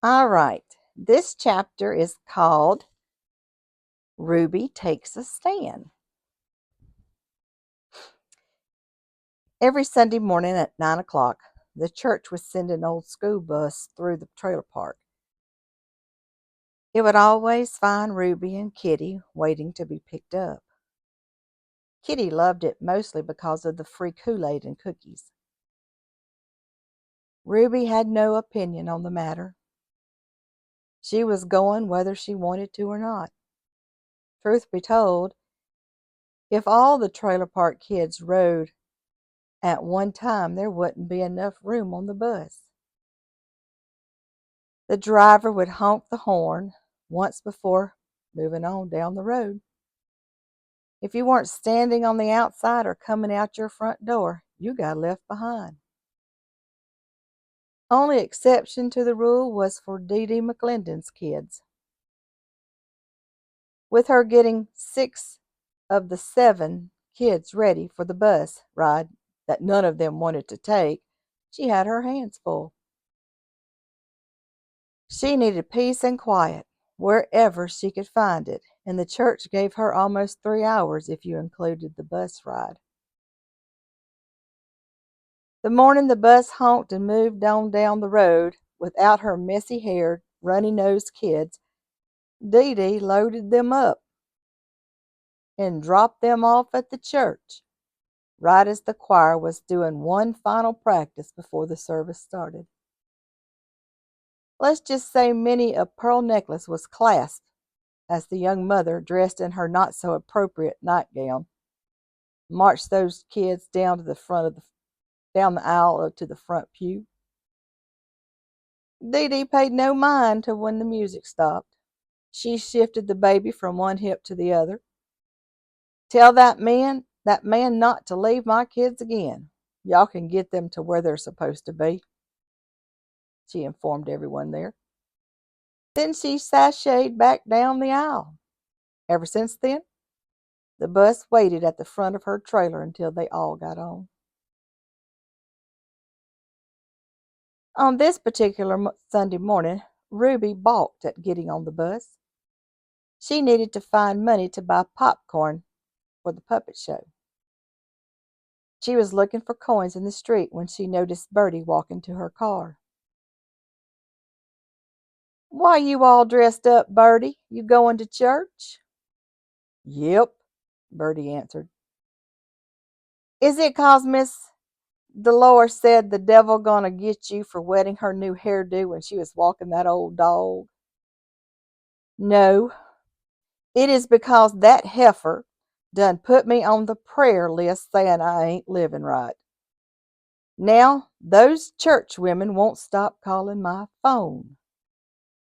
All right. This chapter is called Ruby Takes a Stand. Every Sunday morning at 9 o'clock, the church would send an old school bus through the trailer park. It would always find Ruby and Kitty waiting to be picked up. Kitty loved it mostly because of the free Kool-Aid and cookies. Ruby had no opinion on the matter. She was going whether she wanted to or not. Truth be told, if all the trailer park kids rode at one time, there wouldn't be enough room on the bus. The driver would honk the horn once before moving on down the road. If you weren't standing on the outside or coming out your front door, you got left behind. Only exception to the rule was for Dee Dee McClendon's kids. With her getting 6 of the 7 kids ready for the bus ride that none of them wanted to take, she had her hands full. She needed peace and quiet wherever she could find it, and the church gave her almost 3 hours if you included the bus ride. The morning the bus honked and moved on down the road without her messy-haired, runny-nosed kids, Dee Dee loaded them up and dropped them off at the church right as the choir was doing one final practice before the service started. Let's just say many a pearl necklace was clasped as the young mother, dressed in her not-so-appropriate nightgown, marched those kids down the aisle to the front pew. Dee Dee paid no mind to when the music stopped. She shifted the baby from one hip to the other. Tell that man not to leave my kids again. Y'all can get them to where they're supposed to be, she informed everyone there. Then she sashayed back down the aisle. Ever since then, the bus waited at the front of her trailer until they all got on. On this particular Sunday morning, Ruby balked at getting on the bus. She needed to find money to buy popcorn for the puppet show. She was looking for coins in the street when she noticed Bertie walking to her car. "Why you all dressed up, Bertie? You going to church?" "Yep," Bertie answered. "Is it 'cause Miss Dolores said the devil gonna get you for wetting her new hairdo when she was walking that old dog?" "No, it is because that heifer done put me on the prayer list saying I ain't living right. Now, those church women won't stop calling my phone.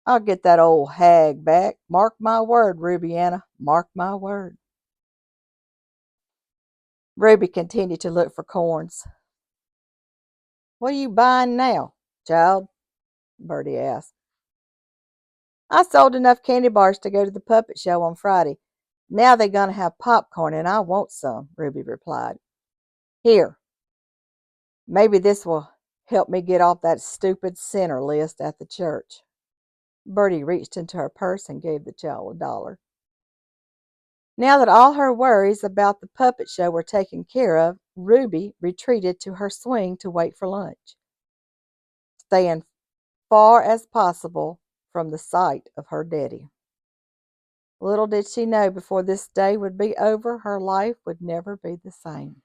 I'll get that old hag back. Mark my word, Rubiana, mark my word." Ruby continued to look for corns. "What are you buying now, child?" Bertie asked. "I sold enough candy bars to go to the puppet show on Friday. Now they're going to have popcorn, and I want some," Ruby replied. "Here, maybe this will help me get off that stupid sinner list at the church." Bertie reached into her purse and gave the child $1. Now that all her worries about the puppet show were taken care of, Ruby retreated to her swing to wait for lunch, staying far as possible from the sight of her daddy. Little did she know before this day would be over, her life would never be the same.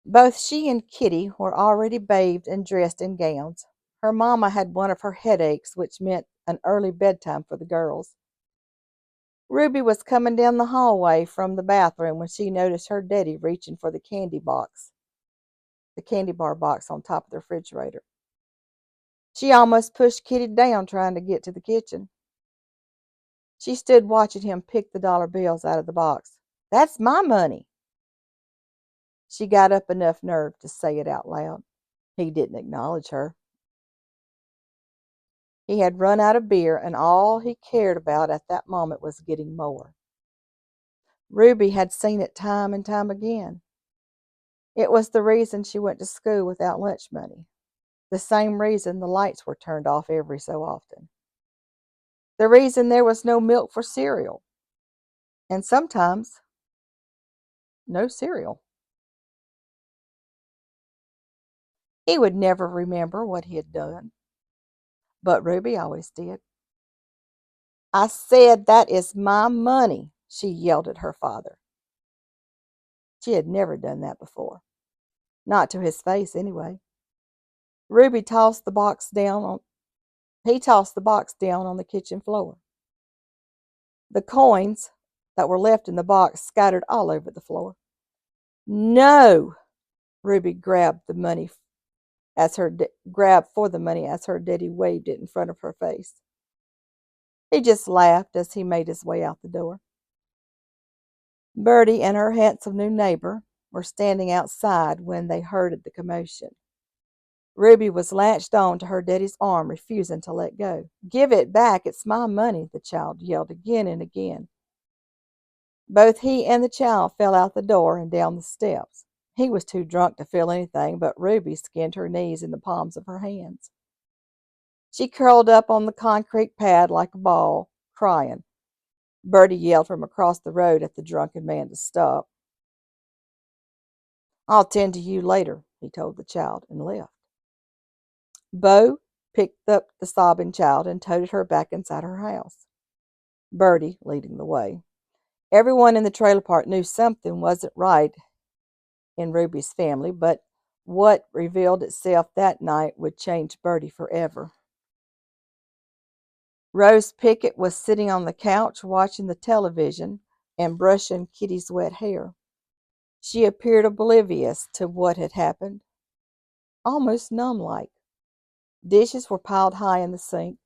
Both she and Kitty were already bathed and dressed in gowns. Her mamma had one of her headaches, which meant an early bedtime for the girls. Ruby was coming down the hallway from the bathroom when she noticed her daddy reaching for the candy bar box on top of the refrigerator. She almost pushed Kitty down trying to get to the kitchen. She stood watching him pick the dollar bills out of the box. "That's my money." She got up enough nerve to say it out loud. He didn't acknowledge her. He had run out of beer, and all he cared about at that moment was getting more. Ruby had seen it time and time again. It was the reason she went to school without lunch money, the same reason the lights were turned off every so often, the reason there was no milk for cereal, and sometimes no cereal. He would never remember what he had done, but Ruby always did. I said that is my money, she yelled at her father. She had never done that before, not to his face anyway. Ruby tossed the box down on He tossed the box down on the kitchen floor. The coins that were left in the box scattered all over the floor. No! Ruby grabbed for the money as her daddy waved it in front of her face. He just laughed as he made his way out the door. Bertie and her handsome new neighbor were standing outside when they heard the commotion. Ruby was latched on to her daddy's arm, refusing to let go. Give it back, it's my money, the child yelled again and again. Both he and the child fell out the door and down the steps. He was too drunk to feel anything, but Ruby skinned her knees in the palms of her hands. She curled up on the concrete pad like a ball, crying. Bertie yelled from across the road at the drunken man to stop. I'll tend to you later, he told the child, and left. Bo picked up the sobbing child and toted her back inside her house, Bertie leading the way. Everyone in the trailer park knew something wasn't right in Ruby's family, but what revealed itself that night would change Bertie forever. Rose Pickett was sitting on the couch watching the television and brushing Kitty's wet hair. She appeared oblivious to what had happened, almost numb-like. Dishes were piled high in the sink.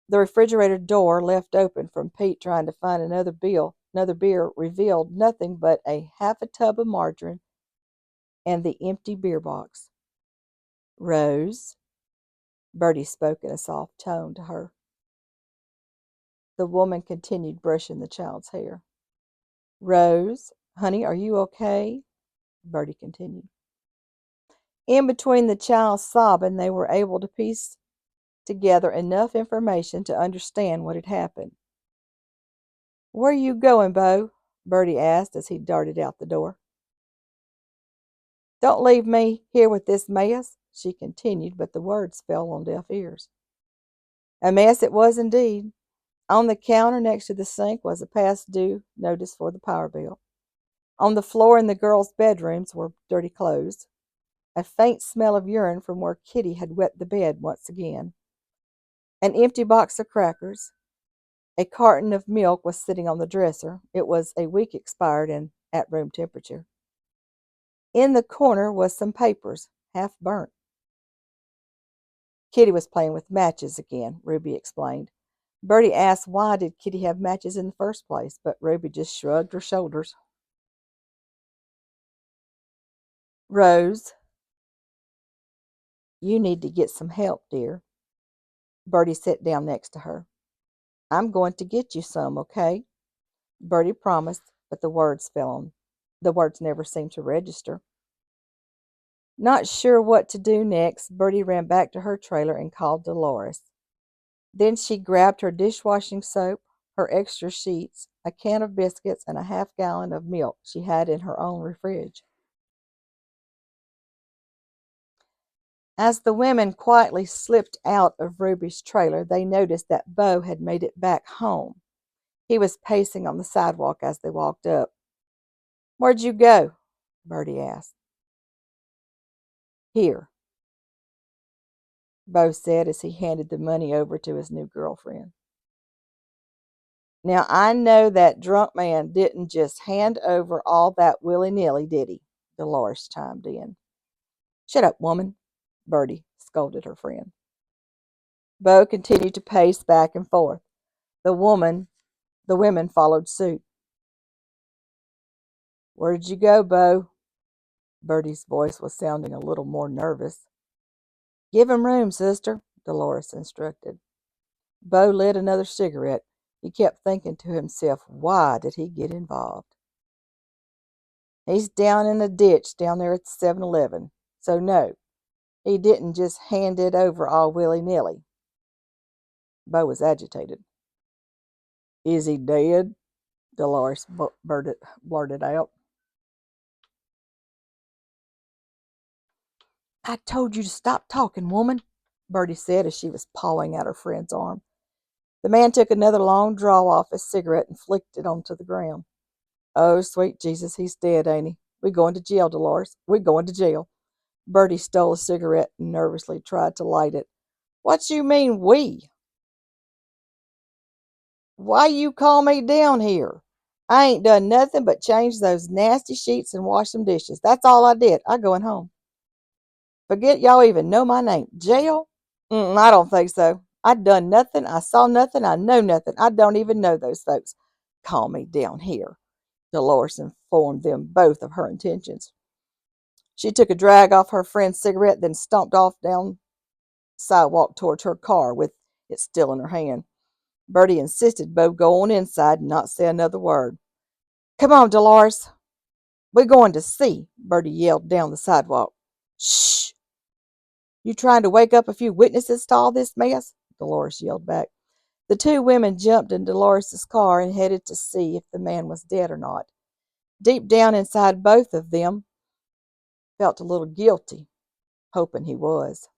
The refrigerator door, left open from Pete trying to find another beer, revealed nothing but half a tub of margarine and the empty beer box. Rose, Bertie spoke in a soft tone to her. The woman continued brushing the child's hair. Rose, honey, are you okay? Bertie continued. In between the child's sobbing, they were able to piece together enough information to understand what had happened. Where are you going, Bo? Bertie asked as he darted out the door. Don't leave me here with this mess, she continued, but the words fell on deaf ears. A mess it was indeed. On the counter next to the sink was a past due notice for the power bill. On the floor in the girls' bedrooms were dirty clothes, a faint smell of urine from where Kitty had wet the bed once again, an empty box of crackers. A carton of milk was sitting on the dresser. It was a week expired and at room temperature. In the corner was some papers, half burnt. Kitty was playing with matches again, Ruby explained. Bertie asked why did Kitty have matches in the first place, but Ruby just shrugged her shoulders. Rose, you need to get some help, dear. Bertie sat down next to her. I'm going to get you some, okay? Bertie promised, but the words never seemed to register. Not sure what to do next, Bertie ran back to her trailer and called Dolores. Then she grabbed her dishwashing soap, her extra sheets, a can of biscuits, and a half-gallon of milk she had in her own fridge. As the women quietly slipped out of Ruby's trailer, they noticed that Bo had made it back home. He was pacing on the sidewalk as they walked up. Where'd you go? Bertie asked. Here, Bo said as he handed the money over to his new girlfriend. Now, I know that drunk man didn't just hand over all that willy-nilly, did he? Dolores chimed in. Shut up, woman, Bertie scolded her friend. Bo continued to pace back and forth. The women followed suit. Where did you go, Bo? Bertie's voice was sounding a little more nervous. Give him room, sister, Dolores instructed. Bo lit another cigarette. He kept thinking to himself, why did he get involved? He's down in a ditch down there at the 7-Eleven. So, no, he didn't just hand it over all willy-nilly. Bo was agitated. Is he dead? Dolores blurted out. I told you to stop talking, woman, Bertie said as she was pawing at her friend's arm. The man took another long draw off his cigarette and flicked it onto the ground. Oh, sweet Jesus, he's dead, ain't he? We going to jail, Dolores. We going to jail. Bertie stole a cigarette and nervously tried to light it. What you mean, we? Why you call me down here? I ain't done nothing but change those nasty sheets and wash some dishes. That's all I did. I going home. Forget y'all even know my name. Jail? I don't think so. I done nothing. I saw nothing. I know nothing. I don't even know those folks. Call me down here. Dolores informed them both of her intentions. She took a drag off her friend's cigarette, then stomped off down the sidewalk towards her car with it still in her hand. Bertie insisted Bo go on inside and not say another word. Come on, Dolores. We're going to see, Bertie yelled down the sidewalk. Shh! You trying to wake up a few witnesses to all this mess? Dolores yelled back. The two women jumped in Dolores's car and headed to see if the man was dead or not. Deep down inside, both of them felt a little guilty, hoping he was.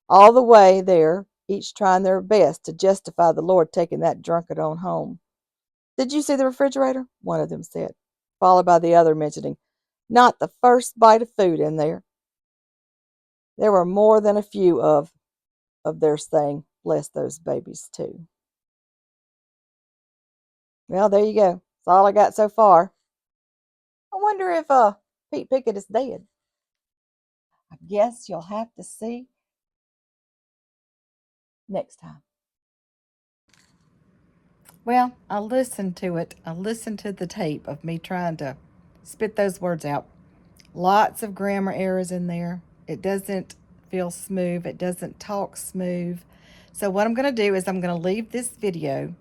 All the way there, each trying their best to justify the Lord taking that drunkard on home. Did you see the refrigerator? One of them said, followed by the other mentioning, not the first bite of food in there. There were more than a few of their saying, bless those babies too. Well, there you go. That's all I got so far. I wonder if Pete Pickett is dead. I guess you'll have to see next time. Well, I listened to it. I listened to the tape of me trying to spit those words out. Lots of grammar errors in there. It doesn't feel smooth. It doesn't talk smooth. So what I'm going to do is I'm going to leave this video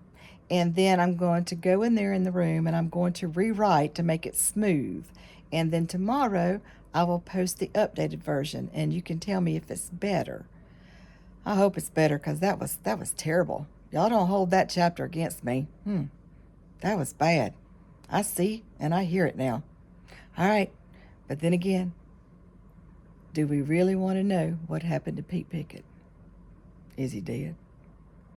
and then I'm going to go in there in the room and I'm going to rewrite to make it smooth. And then tomorrow I will post the updated version and you can tell me if it's better. I hope it's better because that was terrible. Y'all don't hold that chapter against me. That was bad. I see and I hear it now. All right, but then again, do we really want to know what happened to Pete Pickett? Is he dead?